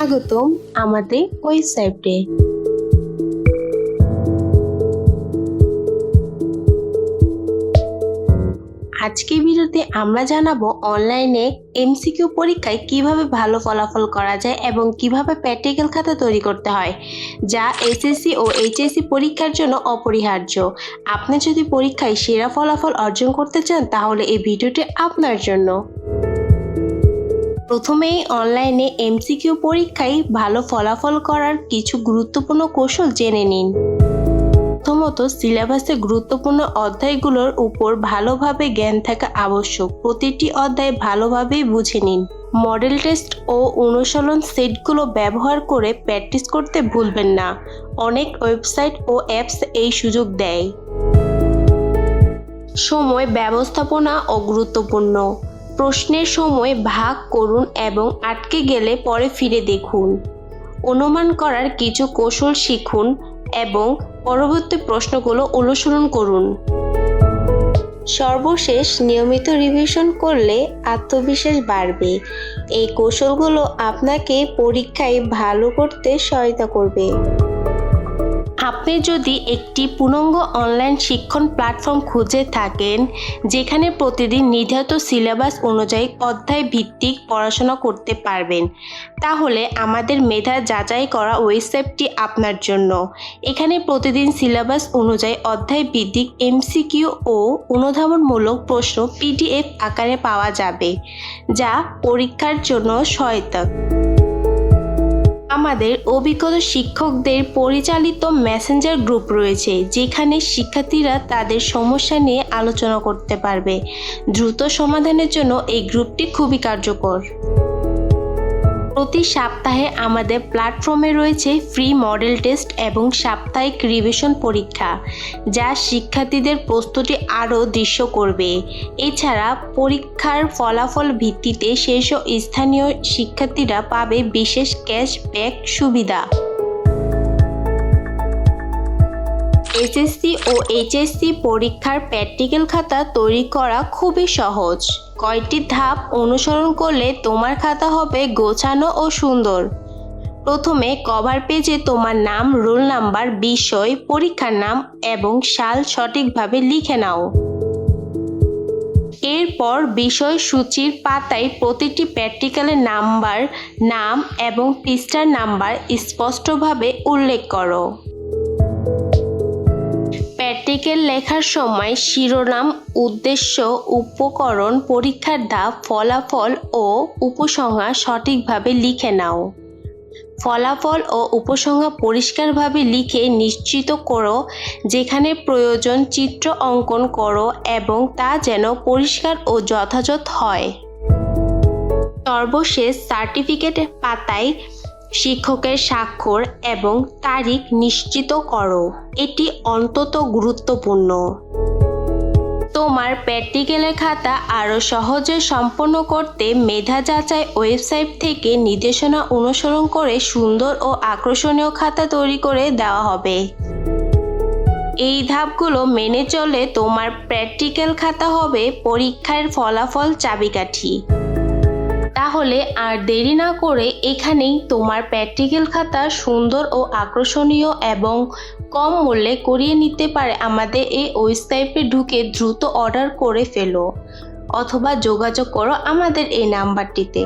স্বাগতম আমাদের ওয়েবসাইটে। আজকের ভিডিওতে আমরা জানাবো অনলাইনে এমসিকিউ পরীক্ষায় কিভাবে ভালো ফলাফল করা যায় এবং কিভাবে প্র্যাকটিক্যাল খাতা তৈরি করতে হয়, যা এসএসসি ও এইচএসসি পরীক্ষার জন্য অপরিহার্য। আপনি যদি পরীক্ষায় সেরা ফলাফল অর্জন করতে চান তাহলে এই ভিডিওটি আপনার জন্য। প্রথমেই অনলাইনে এমসিকিউ পরীক্ষায় ভালো ফলাফল করার কিছু গুরুত্বপূর্ণ কৌশল জেনে নিন। প্রথমত, সিলেবাসে গুরুত্বপূর্ণ অধ্যায়গুলোর উপর ভালোভাবে জ্ঞান থাকা আবশ্যক। প্রতিটি অধ্যায় ভালোভাবেই বুঝে নিন। মডেল টেস্ট ও অনুশীলন সেটগুলো ব্যবহার করে প্র্যাকটিস করতে ভুলবেন না। অনেক ওয়েবসাইট ও অ্যাপস এই সুযোগ দেয়। সময় ব্যবস্থাপনা ও গুরুত্বপূর্ণ। প্রশ্নের সময় ভাগ করুন এবং আটকে গেলে পরে ফিরে দেখুন। অনুমান করার কিছু কৌশল শিখুন এবং পরবর্তী প্রশ্নগুলো অনুসরণ করুন। সর্বশেষ, নিয়মিত রিভিশন করলে আত্মবিশ্বাস বাড়বে। এই কৌশলগুলো আপনাকে পরীক্ষায় ভালো করতে সহায়তা করবে। আপনি যদি একটি পূর্ণাঙ্গ অনলাইন শিক্ষণ প্ল্যাটফর্ম খুঁজে থাকেন যেখানে প্রতিদিন নির্ধারিত সিলেবাস অনুযায়ী অধ্যায় ভিত্তিক পড়াশোনা করতে পারবেন, তাহলে আমাদের মেধা যাচাই করা ওয়েবসাইটটি আপনার জন্য। এখানে প্রতিদিন সিলেবাস অনুযায়ী অধ্যায় ভিত্তিক এমসিকিউ ও অনুধাবনমূলক প্রশ্ন পিডিএফ আকারে পাওয়া যাবে, যা পরীক্ষার জন্য সহায়ক। আমাদের অভিজ্ঞ শিক্ষকদের পরিচালিত মেসেঞ্জার গ্রুপ রয়েছে, যেখানে শিক্ষার্থীরা তাদের সমস্যা নিয়ে আলোচনা করতে পারবে। দ্রুত সমাধানের জন্য এই গ্রুপটি খুবই কার্যকর। প্রতি সপ্তাহে আমাদের প্ল্যাটফর্মে রয়েছে ফ্রি মডেল টেস্ট এবং সাপ্তাহিক রিভিশন পরীক্ষা, যা শিক্ষার্থীদের প্রস্তুতি আরও দৃশ্য করবে। এছাড়া পরীক্ষার ফলাফল ভিত্তিতে সেসব স্থানীয় শিক্ষার্থীরা পাবে বিশেষ ক্যাশব্যাক সুবিধা। এসএসসি ও এইচএসসি পরীক্ষার প্র্যাকটিক্যাল খাতা তৈরি করা খুবই সহজ। কয়েকটি ধাপ অনুসরণ করলে তোমার খাতা হবে গোছানো ও সুন্দর। প্রথমে কভার পেজে তোমার নাম, রোল নাম্বার, বিষয়, পরীক্ষার নাম এবং সাল সঠিকভাবে লিখে নাও। এরপর বিষয় সূচির পাতায় প্রতিটি প্র্যাকটিক্যালের নাম্বার, নাম এবং পৃষ্ঠার নাম্বার স্পষ্টভাবে উল্লেখ করো। প্র্যাকটিক্যাল লেখার সময় শিরোনাম, উদ্দেশ্য, উপকরণ, পরীক্ষার ধাপ, ফলাফল ও উপসংহার সঠিকভাবে লিখে নাও। ফলাফল ও উপসংহার পরিষ্কারভাবে লিখে নিশ্চিত করো। যেখানে প্রয়োজন চিত্র অঙ্কন করো এবং তা যেন পরিষ্কার ও যথাযথ হয়। সর্বশেষ, সার্টিফিকেট পাতায় শিক্ষকের স্বাক্ষর এবং তারিখ নিশ্চিত করো। এটি অত্যন্ত গুরুত্বপূর্ণ। তোমার প্র্যাকটিক্যালের খাতা আরও সহজে সম্পন্ন করতে মেধা যাচাই ওয়েবসাইট থেকে নির্দেশনা অনুসরণ করে সুন্দর ও আকর্ষণীয় খাতা তৈরি করে দেওয়া হবে। এই ধাপগুলো মেনে চলে তোমার প্র্যাকটিক্যাল খাতা হবে পরীক্ষার ফলাফল চাবিকাঠি। তাহলে আর দেরি না করে এখানেই তোমার প্র্যাকটিক্যাল খাতা সুন্দর ও আকর্ষণীয় এবং কম মূল্যে করিয়ে নিতে পারে। আমাদের এই ওয়েবসাইটে ঢুকে দ্রুত অর্ডার করে ফেলো অথবা যোগাযোগ করো আমাদের এই নাম্বারটিতে।